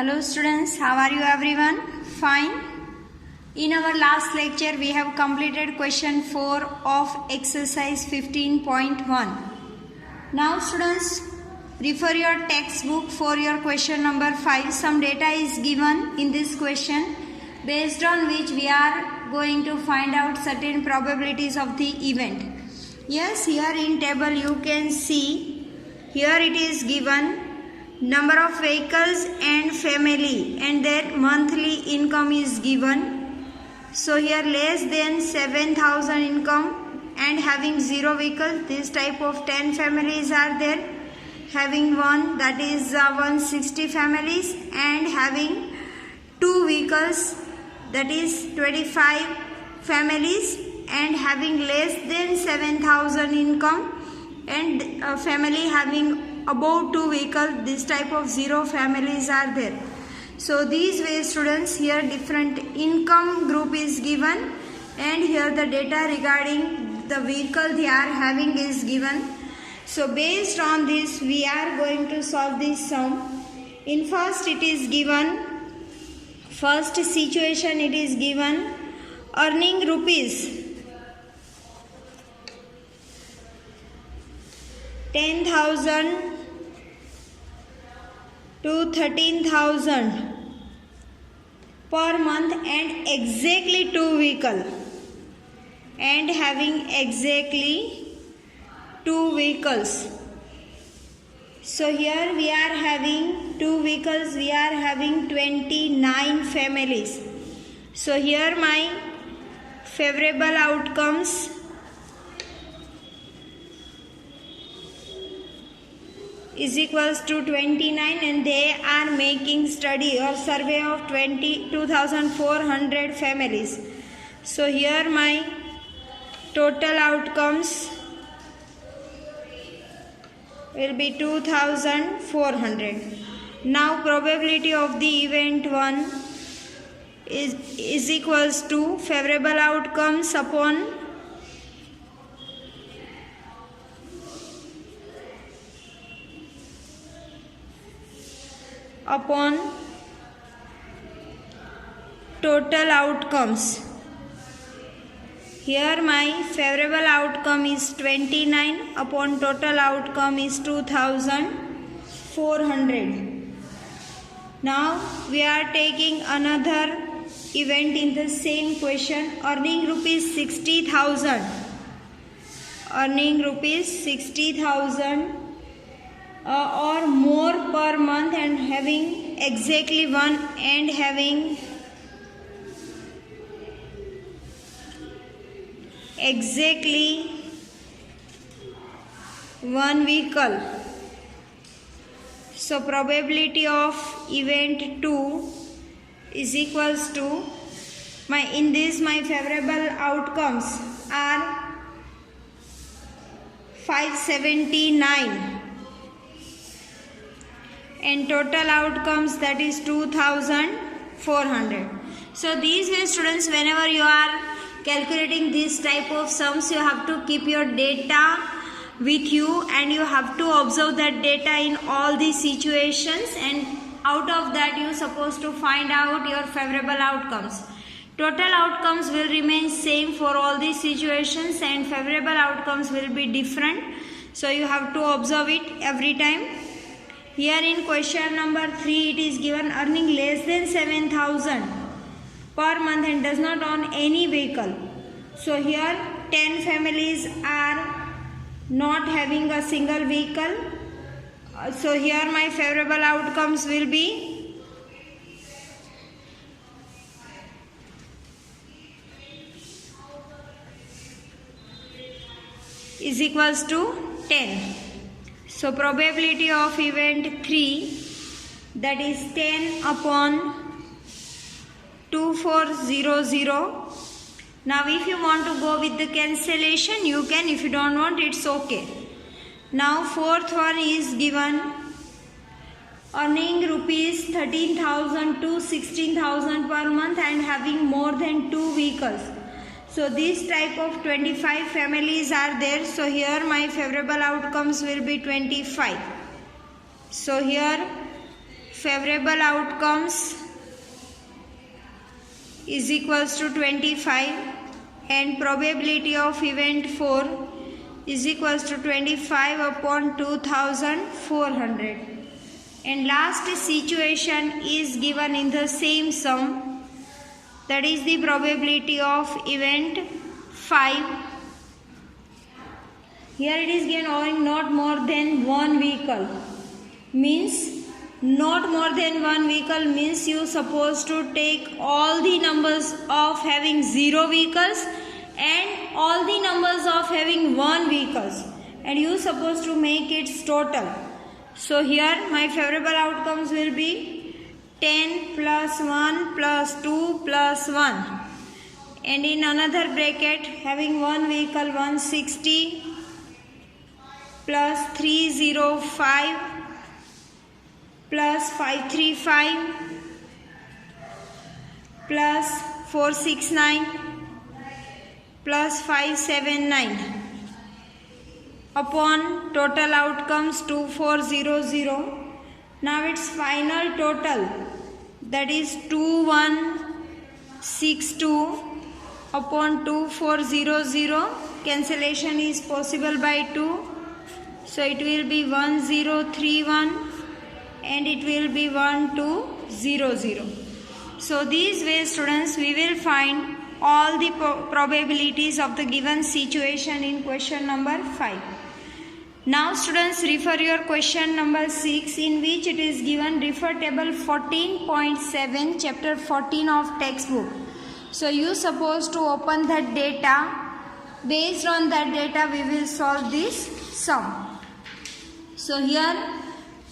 Hello students, how are you everyone? Fine. In our last lecture we have completed question 4 of exercise 15.1. Now students, refer your textbook for your question number 5. Some data is given in this question based on which we are going to find out certain probabilities of the event. Yes, here in table you can see, here it is given number of vehicles and family and their monthly income is given. So here less than 7,000 income and having 0 vehicles, this type of 10 families are there. Having 1, that is 160 families, and having 2 vehicles, that is 25 families, and having less than 7,000 income and a family having above 2 vehicles, this type of 0 families are there. So these way students, here different income group is given and here the data regarding the vehicle they are having is given. So based on this we are going to solve this sum. In first it is given, first situation it is given, earning rupees 10,000 to 13,000 per month and exactly 2 vehicles and having exactly 2 vehicles. So here we are having 2 vehicles, we are having 29 families. So here my favorable outcomes is equals to 29 and they are making study or survey of 2,400 families. So here my total outcomes will be 2,400. Now probability of the event 1 is equals to favorable outcomes upon total outcomes. Here my favorable outcome is 29 upon total outcome is 2,400. Now we are taking another event in the same question, earning rupees 60,000. Earning rupees 60,000 or more per month and having exactly 1 and having exactly 1 vehicle. So probability of event 2 is equals to my favorable outcomes are 579 and total outcomes that is 2,400. So these way students, whenever you are calculating this type of sums, you have to keep your data with you and you have to observe that data in all these situations, and out of that you are supposed to find out your favorable outcomes. Total outcomes will remain same for all these situations and favorable outcomes will be different. So you have to observe it every time. Here in question number 3 it is given earning less than 7,000 per month and does not own any vehicle. So here 10 families are not having a single vehicle. So here my favorable outcomes will be is equals to 10. So probability of event 3, that is 10 upon 2,400. Now if you want to go with the cancellation you can, if you don't want it's okay. Now fourth one is given earning rupees 13,000 to 16,000 per month and having more than 2 vehicles. So this type of 25 families are there. So here my favorable outcomes will be 25. So here favorable outcomes is equals to 25 and probability of event 4 is equals to 25 upon 2400. And last situation is given in the same sum, that is the probability of event 5. Here it is given owing not more than one vehicle. Means not more than one vehicle means you supposed to take all the numbers of having 0 vehicles and all the numbers of having 1 vehicles, and you supposed to make its total. So here my favorable outcomes will be 10 plus 1 plus 2 plus 1, and in another bracket having 1 vehicle 160 plus 305 plus 535 plus 469 plus 579 upon total outcomes 2400. Now its final total, that is 2162 upon 2400. Cancellation is possible by 2, so it will be 1031 and it will be 1200. So these ways, students, we will find all the probabilities of the given situation in question number 5. Now students, refer your question number 6, in which it is given refer table 14.7 chapter 14 of textbook. So you supposed to open that data. Based on that data we will solve this sum. So here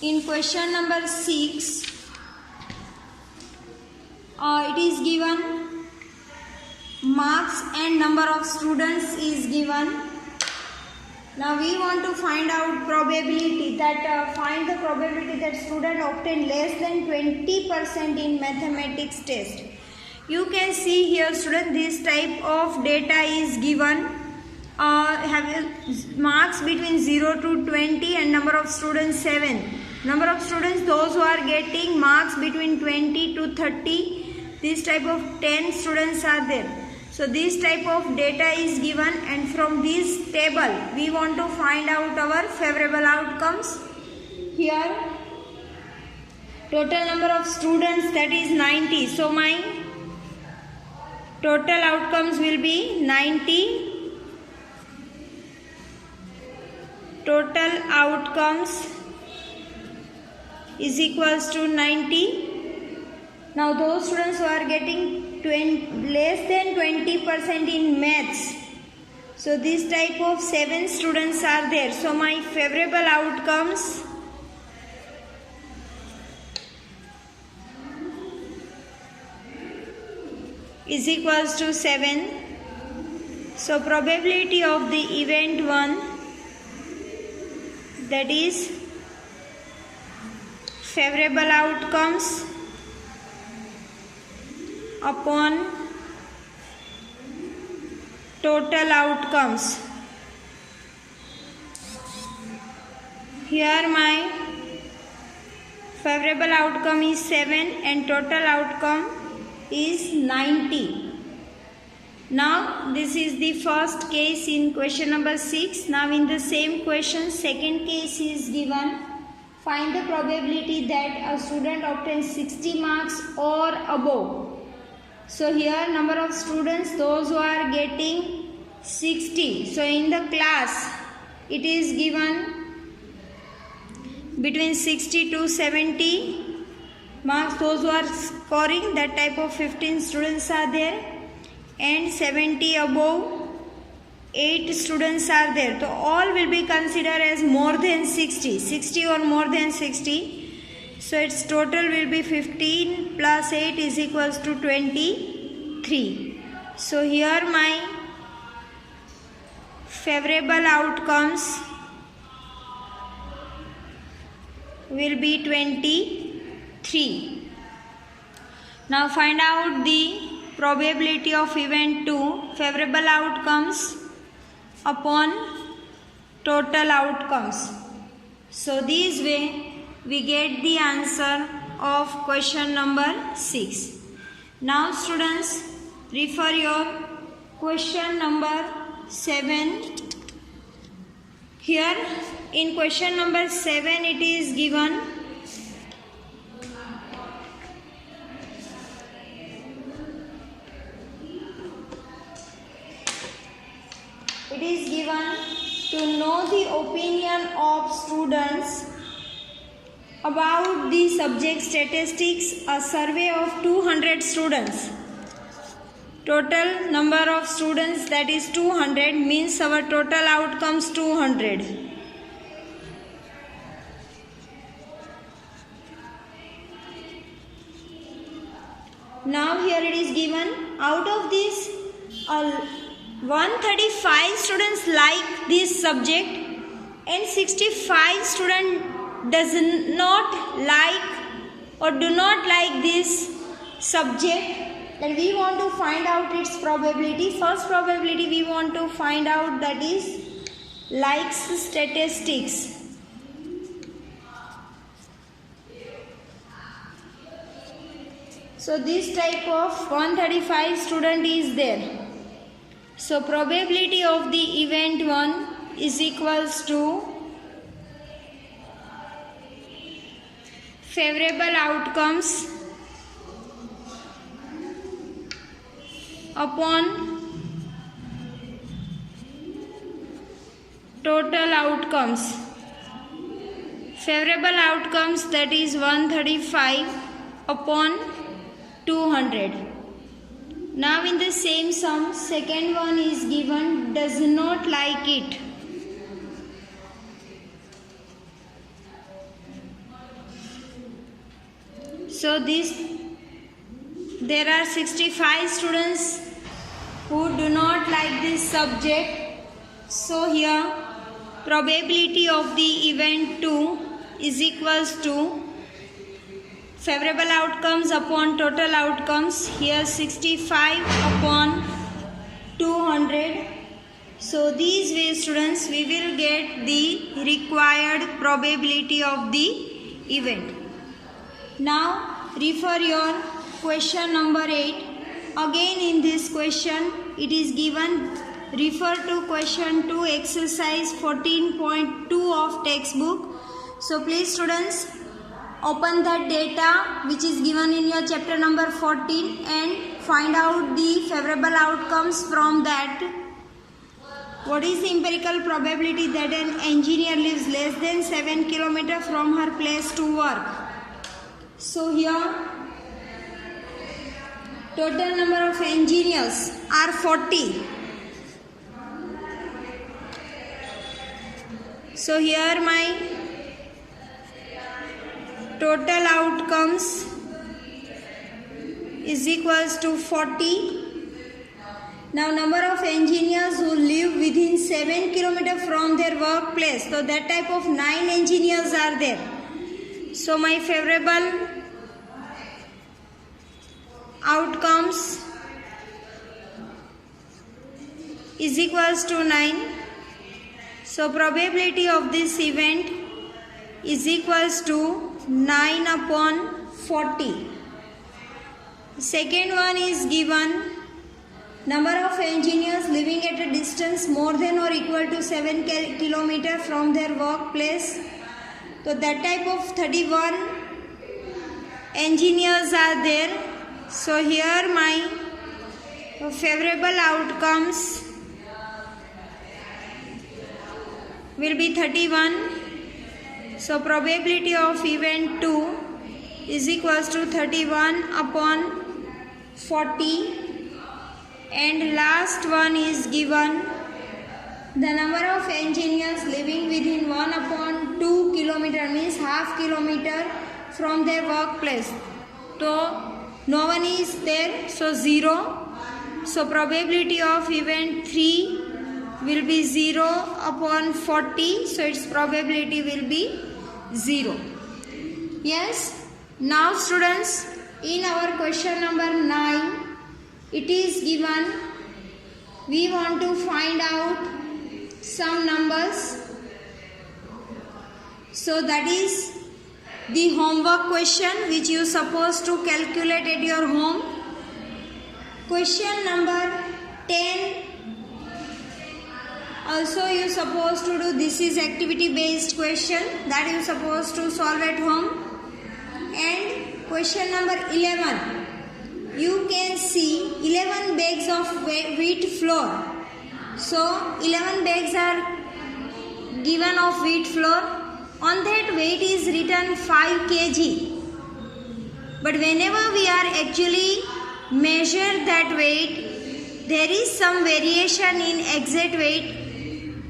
in question number 6 it is given marks and number of students is given. Now we want to find out probability that find the probability that student obtain less than 20% in mathematics test. You can see here, student, this type of data is given. Have marks between 0 to 20 and number of students 7. Number of students, those who are getting marks between 20 to 30, this type of 10 students are there. So this type of data is given, and from this table we want to find out our favorable outcomes. Here total number of students, that is 90. So my total outcomes will be 90. Total outcomes is equals to 90. Now those students who are getting less than 20% in maths, so this type of 7 students are there. So my favorable outcomes is equals to 7. So probability of the event 1, that is favorable outcomes upon total outcomes. Here my favorable outcome is 7 and total outcome is 90. Now this is the first case in question number 6. Now in the same question, second case is given. Find the probability that a student obtains 60 marks or above. So here number of students, those who are getting 60. So in the class it is given between 60 to 70 marks. Those who are scoring that type of 15 students are there, and 70 above 8 students are there. So all will be considered as more than 60 or more than 60. So its total will be 15 plus 8 is equals to 23. So here my favorable outcomes will be 23. Now find out the probability of event 2, favorable outcomes upon total outcomes. So this way we get the answer of question number 6. Now students, refer your question number 7. Here in question number 7 it is given to know the opinion of students about the subject statistics, a survey of 200 students. Total number of students, that is 200, means our total outcomes 200. Now here it is given, out of this 135 students like this subject and 65 students does not like or do not like this subject. Then we want to find out its probability. First probability we want to find out, that is likes statistics. So this type of 135 student is there. So probability of the event 1 is equals to favorable outcomes upon total outcomes. Favorable outcomes, that is 135 upon 200. Now in the same sum, second one is given, does not like it. So there are 65 students who do not like this subject. So here probability of the event 2 is equals to favorable outcomes upon total outcomes. Here 65 upon 200. So these way students we will get the required probability of the event. Now refer your question number 8. Again in this question it is given, refer to question 2 exercise 14.2 of textbook. So please students, open that data which is given in your chapter number 14 and find out the favorable outcomes from that. What is the empirical probability that an engineer lives less than 7 km from her place to work? So here total number of engineers are 40. So here my total outcomes is equals to 40. Now number of engineers who live within 7 km from their workplace. So that type of 9 engineers are there. So my favorable outcomes is equals to 9. So probability of this event is equals to 9 upon 40. Second one is given, number of engineers living at a distance more than or equal to 7 km from their workplace. So that type of 31 engineers are there. So here my favorable outcomes will be 31. So probability of event 2 is equals to 31 upon 40. And last one is given, the number of engineers living within 1 upon 2 km, means half kilometer from their workplace. So no one is there, so 0. So probability of event 3 will be 0 upon 40. So its probability will be 0. Yes. Now students, in our question number 9, it is given, we want to find out some numbers. So that is the homework question which you supposed to calculate at your home. Question number 10. Also you supposed to do, this is activity based question that you supposed to solve at home. And question number 11. You can see 11 bags of wheat flour. So 11 bags are given of wheat flour. On that weight is written 5 kg. But whenever we are actually measure that weight, there is some variation in exact weight.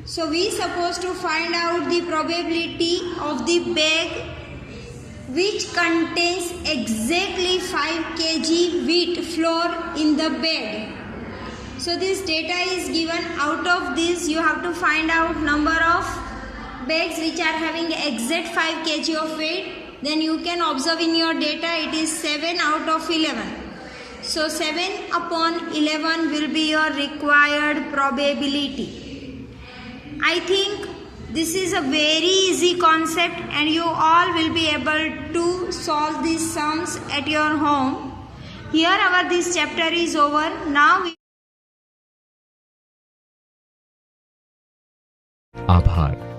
So we supposed to find out the probability of the bag which contains exactly 5 kg wheat flour in the bag. So this data is given. Out of this you have to find out number of bags which are having exact 5 kg of weight. Then you can observe in your data it is 7 out of 11. So 7 upon 11 will be your required probability. I think this is a very easy concept and you all will be able to solve these sums at your home. Here our this chapter is over. Now आभार।